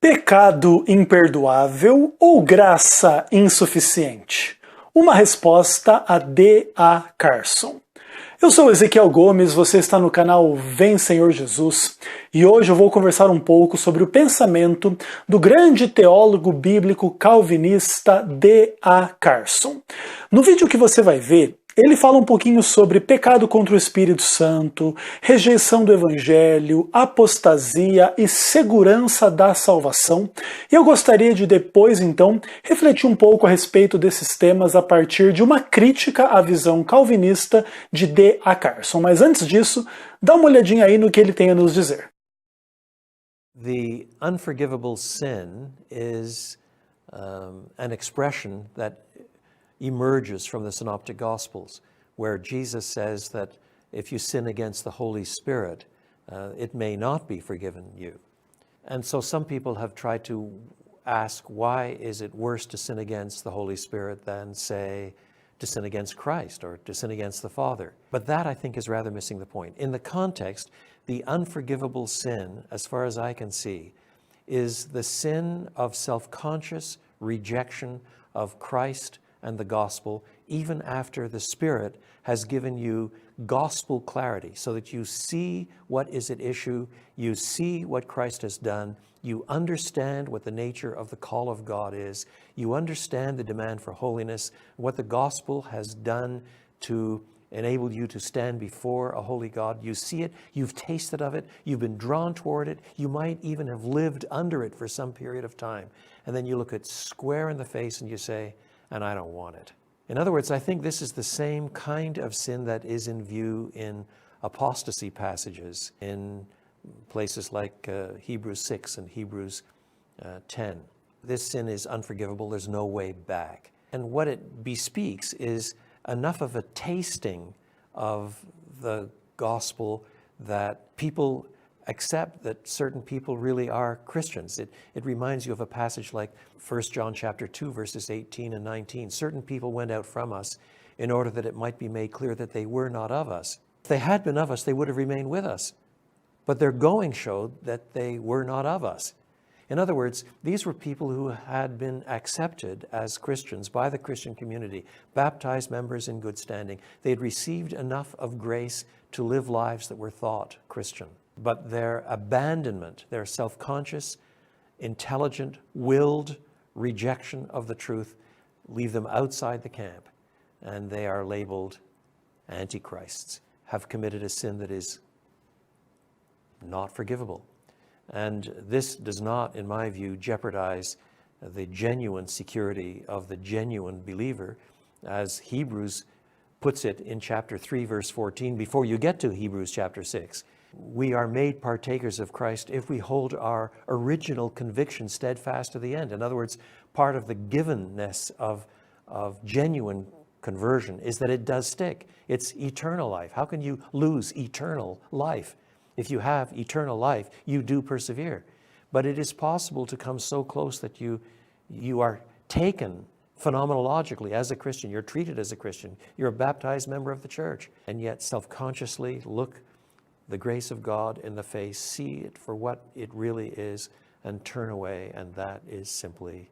Pecado imperdoável ou graça insuficiente? Uma resposta a D.A. Carson. Eu sou Ezequiel Gomes, você está no canal Vem Senhor Jesus, e hoje eu vou conversar um pouco sobre o pensamento do grande teólogo bíblico calvinista D.A. Carson. No vídeo que você vai ver, ele fala um pouquinho sobre pecado contra o Espírito Santo, rejeição do Evangelho, apostasia e segurança da salvação. E eu gostaria de depois, então, refletir um pouco a respeito desses temas a partir de uma crítica à visão calvinista de D.A. Carson. Mas antes disso, dá uma olhadinha aí no que ele tem a nos dizer. The unforgivable sin is an expression that emerges from the Synoptic Gospels, where Jesus says that if you sin against the Holy Spirit, it may not be forgiven you. And so some people have tried to ask, why is it worse to sin against the Holy Spirit than, say, to sin against Christ or to sin against the Father? But that, I think, is rather missing the point. In the context, the unforgivable sin, as far as I can see, is the sin of self-conscious rejection of Christ and the gospel, even after the Spirit has given you gospel clarity, so that you see what is at issue, you see what Christ has done, you understand what the nature of the call of God is, you understand the demand for holiness, what the gospel has done to enable you to stand before a holy God. You see it, you've tasted of it, you've been drawn toward it, you might even have lived under it for some period of time. And then you look it square in the face and you say, and I don't want it. In other words, I think this is the same kind of sin that is in view in apostasy passages in places like Hebrews 6 and Hebrews 10. This sin is unforgivable. There's no way back. And what it bespeaks is enough of a tasting of the gospel that people accept that certain people really are Christians. It reminds you of a passage like 1 John chapter 2, verses 18 and 19. Certain people went out from us in order that it might be made clear that they were not of us. If they had been of us, they would have remained with us. But their going showed that they were not of us. In other words, these were people who had been accepted as Christians by the Christian community, baptized members in good standing. They had received enough of grace to live lives that were thought Christian. But their abandonment, their self-conscious, intelligent, willed rejection of the truth leave them outside the camp, and they are labeled antichrists, have committed a sin that is not forgivable. And this does not, in my view, jeopardize the genuine security of the genuine believer, as Hebrews puts it in chapter 3, verse 14, before you get to Hebrews chapter 6. We are made partakers of Christ if we hold our original conviction steadfast to the end. In other words, part of the givenness of genuine conversion is that it does stick. It's eternal life. How can you lose eternal life? If you have eternal life, you do persevere. But it is possible to come so close that you are taken phenomenologically as a Christian. You're treated as a Christian. You're a baptized member of the church. And yet self-consciously look the grace of God in the face, see it for what it really is, and turn away, and that is simply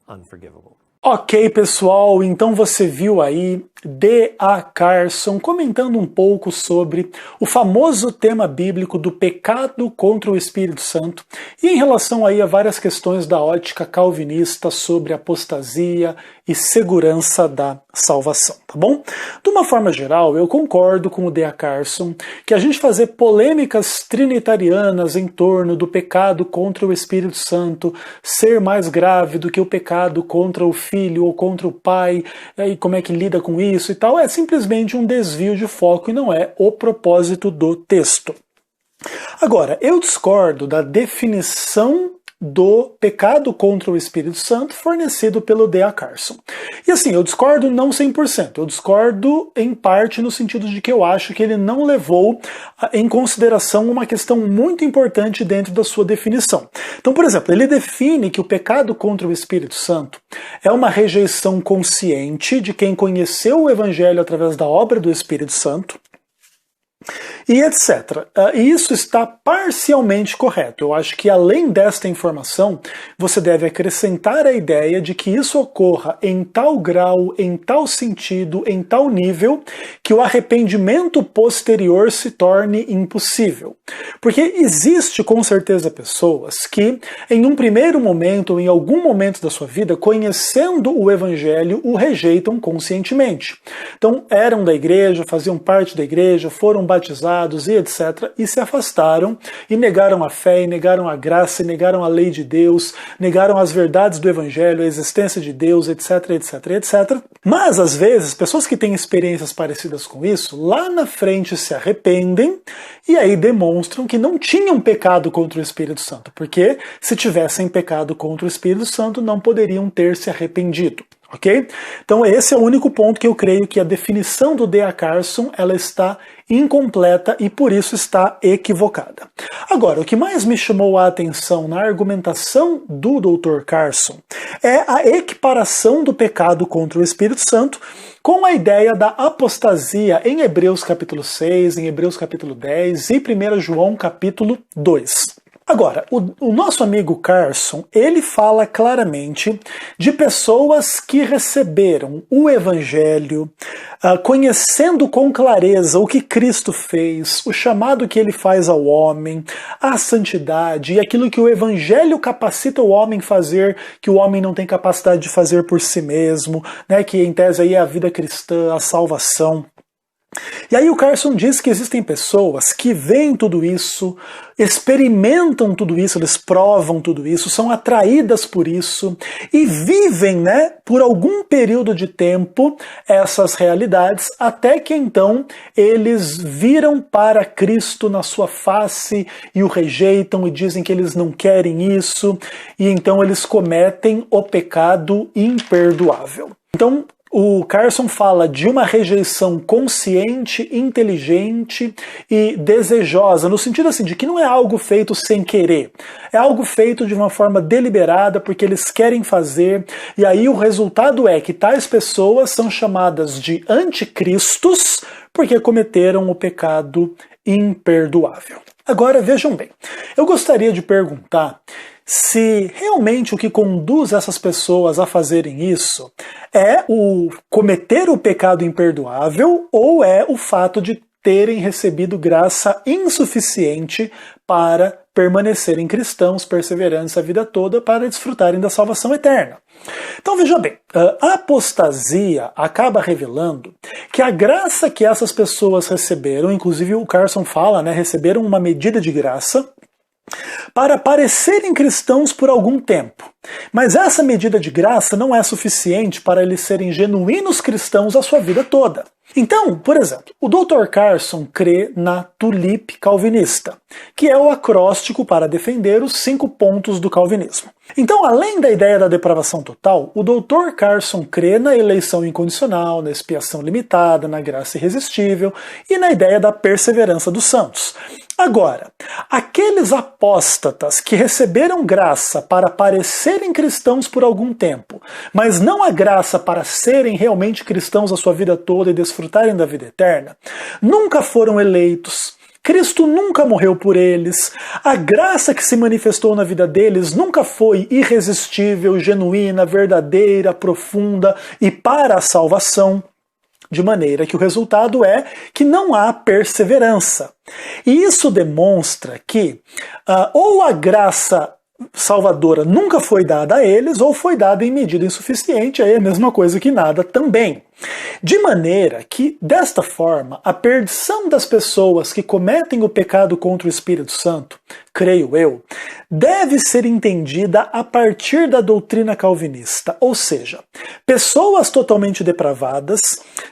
unforgivable. Ok, pessoal, então você viu aí D.A. Carson comentando um pouco sobre o famoso tema bíblico do pecado contra o Espírito Santo e em relação aí a várias questões da ótica calvinista sobre apostasia e segurança da salvação, tá bom? De uma forma geral, eu concordo com o D.A. Carson que a gente fazer polêmicas trinitarianas em torno do pecado contra o Espírito Santo ser mais grave do que o pecado contra o filho ou contra o pai, e como é que lida com isso e tal, é simplesmente um desvio de foco e não é o propósito do texto. Agora, eu discordo da definição do pecado contra o Espírito Santo fornecido pelo D.A. Carson. E assim, eu discordo não 100%, eu discordo em parte no sentido de que eu acho que ele não levou em consideração uma questão muito importante dentro da sua definição. Então, por exemplo, ele define que o pecado contra o Espírito Santo é uma rejeição consciente de quem conheceu o Evangelho através da obra do Espírito Santo, e etc. E isso está parcialmente correto. Eu acho que além desta informação, você deve acrescentar a ideia de que isso ocorra em tal grau, em tal sentido, em tal nível, que o arrependimento posterior se torne impossível. Porque existe com certeza pessoas que, em um primeiro momento ou em algum momento da sua vida, conhecendo o Evangelho, o rejeitam conscientemente. Então, eram da igreja, faziam parte da igreja, foram batizados e etc. e se afastaram e negaram a fé, e negaram a graça, e negaram a lei de Deus, negaram as verdades do Evangelho, a existência de Deus, etc, etc, etc. Mas, às vezes, pessoas que têm experiências parecidas com isso, lá na frente se arrependem e aí demonstram que não tinham pecado contra o Espírito Santo, porque se tivessem pecado contra o Espírito Santo, não poderiam ter se arrependido. Ok? Então esse é o único ponto que eu creio que a definição do D.A. Carson ela está incompleta e por isso está equivocada. Agora, o que mais me chamou a atenção na argumentação do Dr. Carson é a equiparação do pecado contra o Espírito Santo com a ideia da apostasia em Hebreus capítulo 6, em Hebreus capítulo 10 e 1 João capítulo 2. Agora, o nosso amigo Carson, ele fala claramente de pessoas que receberam o Evangelho, conhecendo com clareza o que Cristo fez, o chamado que ele faz ao homem, a santidade e aquilo que o Evangelho capacita o homem a fazer, que o homem não tem capacidade de fazer por si mesmo, né, que em tese aí é a vida cristã, a salvação. E aí o Carson diz que existem pessoas que veem tudo isso, experimentam tudo isso, eles provam tudo isso, são atraídas por isso e vivem, né, por algum período de tempo essas realidades, até que então eles viram para Cristo na sua face e o rejeitam e dizem que eles não querem isso, e então eles cometem o pecado imperdoável. Então, o Carson fala de uma rejeição consciente, inteligente e desejosa, no sentido assim, de que não é algo feito sem querer, é algo feito de uma forma deliberada, porque eles querem fazer, e aí o resultado é que tais pessoas são chamadas de anticristos, porque cometeram o pecado imperdoável. Agora vejam bem, eu gostaria de perguntar se realmente o que conduz essas pessoas a fazerem isso é o cometer o pecado imperdoável ou é o fato de terem recebido graça insuficiente para permanecerem cristãos, perseverantes a vida toda, para desfrutarem da salvação eterna. Então veja bem, a apostasia acaba revelando que a graça que essas pessoas receberam, inclusive o Carson fala, né, receberam uma medida de graça, para parecerem cristãos por algum tempo. Mas essa medida de graça não é suficiente para eles serem genuínos cristãos a sua vida toda. Então, por exemplo, o Dr. Carson crê na tulipe calvinista, que é o acróstico para defender os 5 pontos do calvinismo. Então, além da ideia da depravação total, o Dr. Carson crê na eleição incondicional, na expiação limitada, na graça irresistível e na ideia da perseverança dos santos. Agora, aqueles apóstatas que receberam graça para parecerem cristãos por algum tempo, mas não a graça para serem realmente cristãos a sua vida toda e desfrutarem da vida eterna, nunca foram eleitos. Cristo nunca morreu por eles, a graça que se manifestou na vida deles nunca foi irresistível, genuína, verdadeira, profunda e para a salvação. De maneira que o resultado é que não há perseverança. E isso demonstra que ou a graça salvadora nunca foi dada a eles, ou foi dada em medida insuficiente, aí é a mesma coisa que nada também. De maneira que, desta forma, a perdição das pessoas que cometem o pecado contra o Espírito Santo, creio eu, deve ser entendida a partir da doutrina calvinista, ou seja, pessoas totalmente depravadas,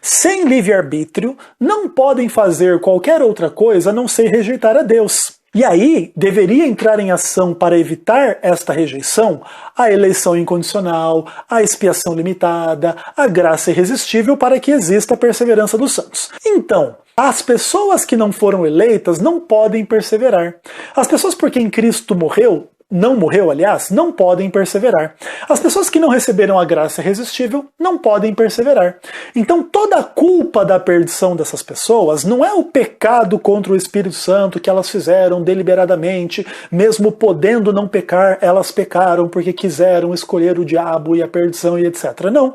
sem livre-arbítrio, não podem fazer qualquer outra coisa a não ser rejeitar a Deus. E aí, deveria entrar em ação para evitar esta rejeição a eleição incondicional, a expiação limitada, a graça irresistível para que exista a perseverança dos santos. Então, as pessoas que não foram eleitas não podem perseverar. As pessoas por quem Cristo morreu não morreu, aliás, não podem perseverar. As pessoas que não receberam a graça irresistível não podem perseverar. Então toda a culpa da perdição dessas pessoas não é o pecado contra o Espírito Santo que elas fizeram deliberadamente, mesmo podendo não pecar, elas pecaram porque quiseram escolher o diabo e a perdição e etc. Não.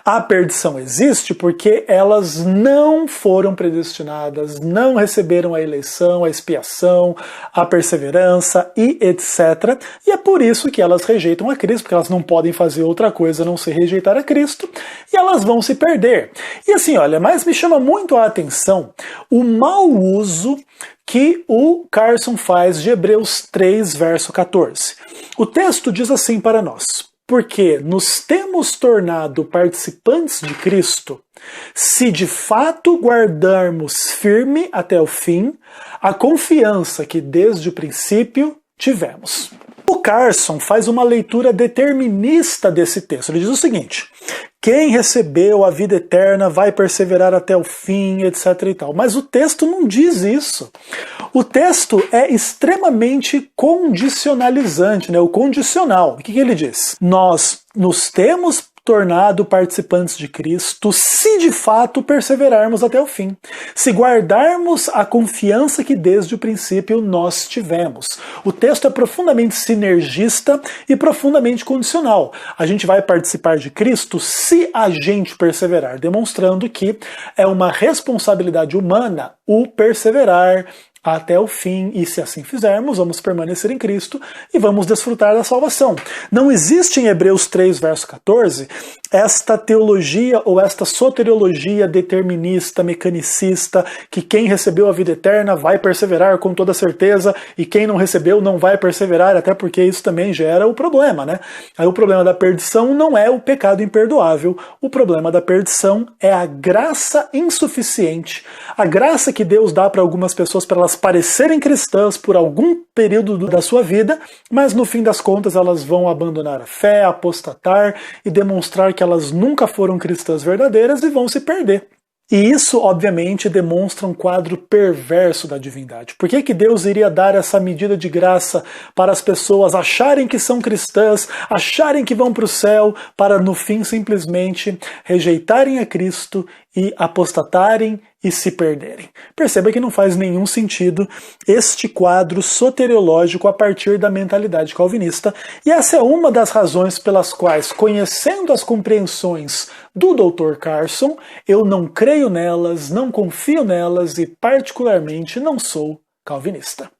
A perdição existe porque elas não foram predestinadas, não receberam a eleição, a expiação, a perseverança e etc. E é por isso que elas rejeitam a Cristo, porque elas não podem fazer outra coisa a não ser rejeitar a Cristo, e elas vão se perder. E assim, olha, mas me chama muito a atenção o mau uso que o Carson faz de Hebreus 3, verso 14. O texto diz assim para nós: porque nos temos tornado participantes de Cristo, se de fato guardarmos firme até o fim a confiança que desde o princípio tivemos. O Carson faz uma leitura determinista desse texto. Ele diz o seguinte: quem recebeu a vida eterna vai perseverar até o fim, etc. e tal. Mas o texto não diz isso. O texto é extremamente condicionalizante, né? O condicional. O que ele diz? Nós nos temos tornado participantes de Cristo se de fato perseverarmos até o fim, se guardarmos a confiança que desde o princípio nós tivemos. O texto é profundamente sinergista e profundamente condicional. A gente vai participar de Cristo se a gente perseverar, demonstrando que é uma responsabilidade humana o perseverar até o fim, e se assim fizermos, vamos permanecer em Cristo e vamos desfrutar da salvação. Não existe em Hebreus 3, verso 14, esta teologia ou esta soteriologia determinista, mecanicista, que quem recebeu a vida eterna vai perseverar com toda certeza e quem não recebeu não vai perseverar, até porque isso também gera o problema, né? Aí o problema da perdição não é o pecado imperdoável, o problema da perdição é a graça insuficiente, a graça que Deus dá para algumas pessoas para elas parecerem cristãs por algum período da sua vida, mas no fim das contas elas vão abandonar a fé, apostatar e demonstrar que elas nunca foram cristãs verdadeiras e vão se perder. E isso, obviamente, demonstra um quadro perverso da divindade. Por que Deus iria dar essa medida de graça para as pessoas acharem que são cristãs, acharem que vão para o céu, para no fim simplesmente rejeitarem a Cristo e apostatarem e se perderem? Perceba que não faz nenhum sentido este quadro soteriológico a partir da mentalidade calvinista, e essa é uma das razões pelas quais, conhecendo as compreensões do Dr. Carson, eu não creio nelas, não confio nelas e particularmente não sou calvinista.